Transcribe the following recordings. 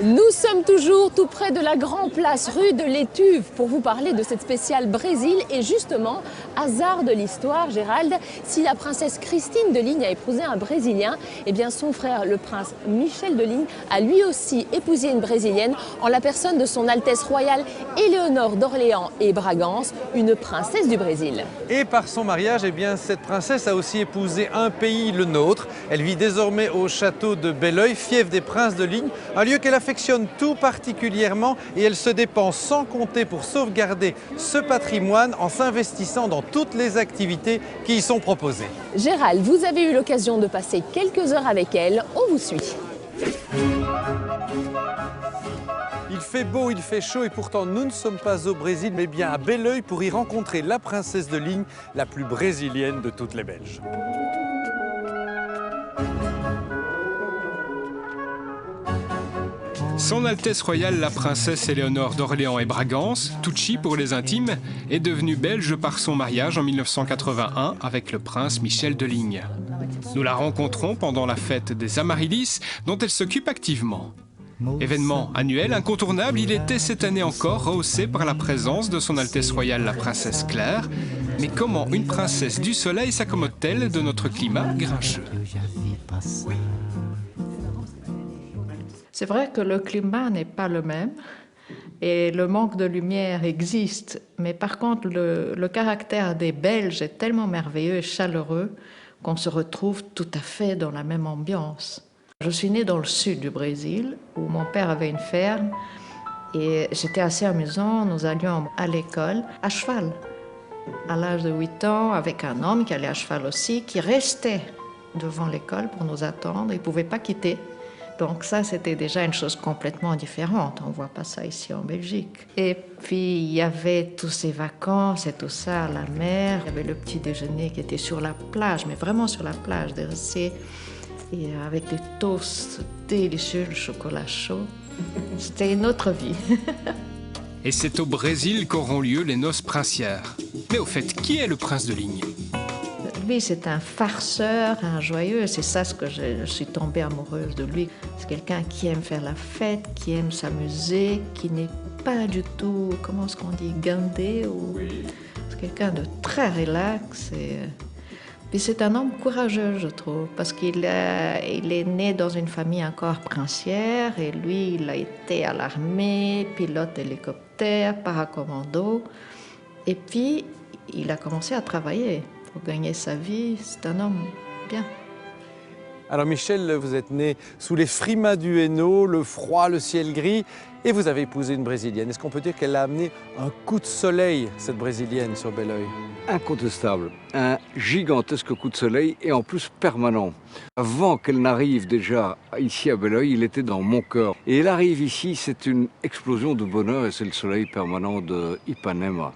Nous sommes toujours tout près de la Grand Place, rue de l'Étuve, pour vous parler de cette spéciale Brésil. Et justement, hasard de l'histoire, Gérald, si la princesse Christine de Ligne a épousé un Brésilien, eh bien son frère, le prince Michel de Ligne, a lui aussi épousé une Brésilienne en la personne de son Altesse royale Éléonore d'Orléans et Bragance, une princesse du Brésil. Et par son mariage, eh bien, cette princesse a aussi épousé un pays, le nôtre. Elle vit désormais au château de Belleuil, fief des princes de Ligne, un lieu qu'elle affectionne tout particulièrement et elle se dépense sans compter pour sauvegarder ce patrimoine en s'investissant dans toutes les activités qui y sont proposées. Gérald, vous avez eu l'occasion de passer quelques heures avec elle, on vous suit. Il fait beau, il fait chaud et pourtant nous ne sommes pas au Brésil mais bien à Belleuil pour y rencontrer la princesse de Ligne, la plus brésilienne de toutes les Belges. Son Altesse royale, la princesse Éléonore d'Orléans et Bragance, Tucci pour les intimes, est devenue belge par son mariage en 1981 avec le prince Michel de Ligne. Nous la rencontrons pendant la fête des Amaryllis, dont elle s'occupe activement. Événement annuel incontournable, il était cette année encore rehaussé par la présence de son Altesse royale, la princesse Claire. Mais comment une princesse du soleil s'accommode-t-elle de notre climat grincheux ? C'est vrai que le climat n'est pas le même et le manque de lumière existe, mais par contre le caractère des Belges est tellement merveilleux et chaleureux qu'on se retrouve tout à fait dans la même ambiance. Je suis née dans le sud du Brésil où mon père avait une ferme et c'était assez amusant, nous allions à l'école à cheval à l'âge de 8 ans avec un homme qui allait à cheval aussi, qui restait devant l'école pour nous attendre, il ne pouvait pas quitter. Donc ça, c'était déjà une chose complètement différente. On ne voit pas ça ici en Belgique. Et puis, il y avait toutes ces vacances et tout ça à la mer. Il y avait le petit déjeuner qui était sur la plage, mais vraiment sur la plage, dressé, et avec des toasts délicieux, le chocolat chaud. C'était une autre vie. Et c'est au Brésil qu'auront lieu les noces princières. Mais au fait, qui est le prince de Ligne ? Lui, c'est un farceur, un joyeux, c'est ça ce que je suis tombée amoureuse de lui. C'est quelqu'un qui aime faire la fête, qui aime s'amuser, qui n'est pas du tout, comment est-ce qu'on dit, guindé. C'est quelqu'un de très relax. Puis c'est un homme courageux, je trouve, parce qu'il est né dans une famille encore princière, et lui, il a été à l'armée, pilote hélicoptère, paracommando, et puis il a commencé à travailler. Pour gagner sa vie, c'est un homme bien. Alors Michel, vous êtes né sous les frimas du Hainaut, le froid, le ciel gris, et vous avez épousé une Brésilienne. Est-ce qu'on peut dire qu'elle a amené un coup de soleil, cette Brésilienne, sur Belleuil? Incontestable, un gigantesque coup de soleil et en plus permanent. Avant qu'elle n'arrive déjà ici à Belleuil, il était dans mon cœur. Et elle arrive ici, c'est une explosion de bonheur et c'est le soleil permanent de Ipanema.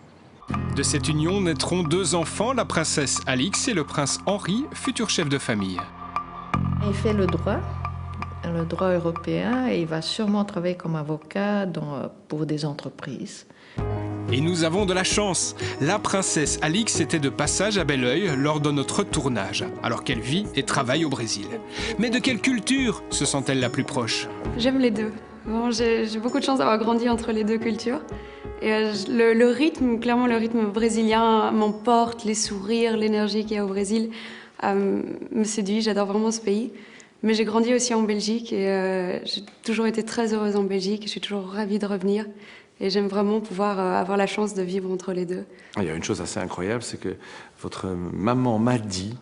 De cette union naîtront 2 enfants, la princesse Alix et le prince Henri, futur chef de famille. Il fait le droit européen, et il va sûrement travailler comme avocat pour des entreprises. Et nous avons de la chance. La princesse Alix était de passage à Belleuil lors de notre tournage, alors qu'elle vit et travaille au Brésil. Mais de quelle culture se sent-elle la plus proche ? J'aime les deux. Bon, j'ai beaucoup de chance d'avoir grandi entre les deux cultures. Et le rythme, clairement le rythme brésilien m'emporte, les sourires, l'énergie qu'il y a au Brésil me séduit, j'adore vraiment ce pays. Mais j'ai grandi aussi en Belgique et j'ai toujours été très heureuse en Belgique, je suis toujours ravie de revenir et j'aime vraiment pouvoir avoir la chance de vivre entre les deux. Il y a une chose assez incroyable, c'est que votre maman m'a dit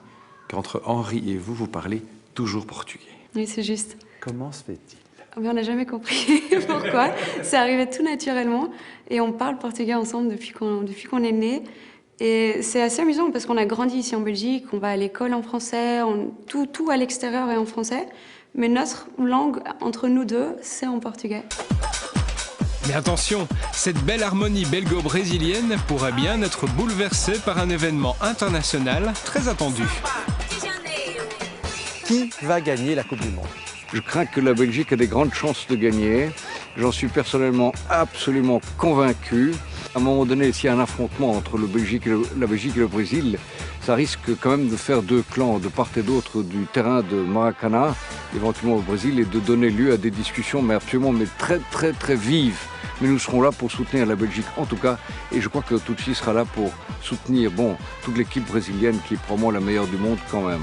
qu'entre Henri et vous, vous parlez toujours portugais. Oui, c'est juste. Comment se fait-il ? Mais on n'a jamais compris pourquoi. C'est arrivé tout naturellement. Et on parle portugais ensemble depuis qu'on est nés. Et c'est assez amusant parce qu'on a grandi ici en Belgique, on va à l'école en français, tout à l'extérieur est en français. Mais notre langue, entre nous deux, c'est en portugais. Mais attention, cette belle harmonie belgo-brésilienne pourrait bien être bouleversée par un événement international très attendu. Qui va gagner la Coupe du Monde ? Je crains que la Belgique ait des grandes chances de gagner. J'en suis personnellement absolument convaincu. À un moment donné, s'il y a un affrontement entre la Belgique et le Brésil, ça risque quand même de faire deux clans de part et d'autre du terrain de Maracana, éventuellement au Brésil, et de donner lieu à des discussions mais très vives. Mais nous serons là pour soutenir la Belgique en tout cas, et je crois que Tucci sera là pour soutenir toute l'équipe brésilienne qui est probablement la meilleure du monde quand même.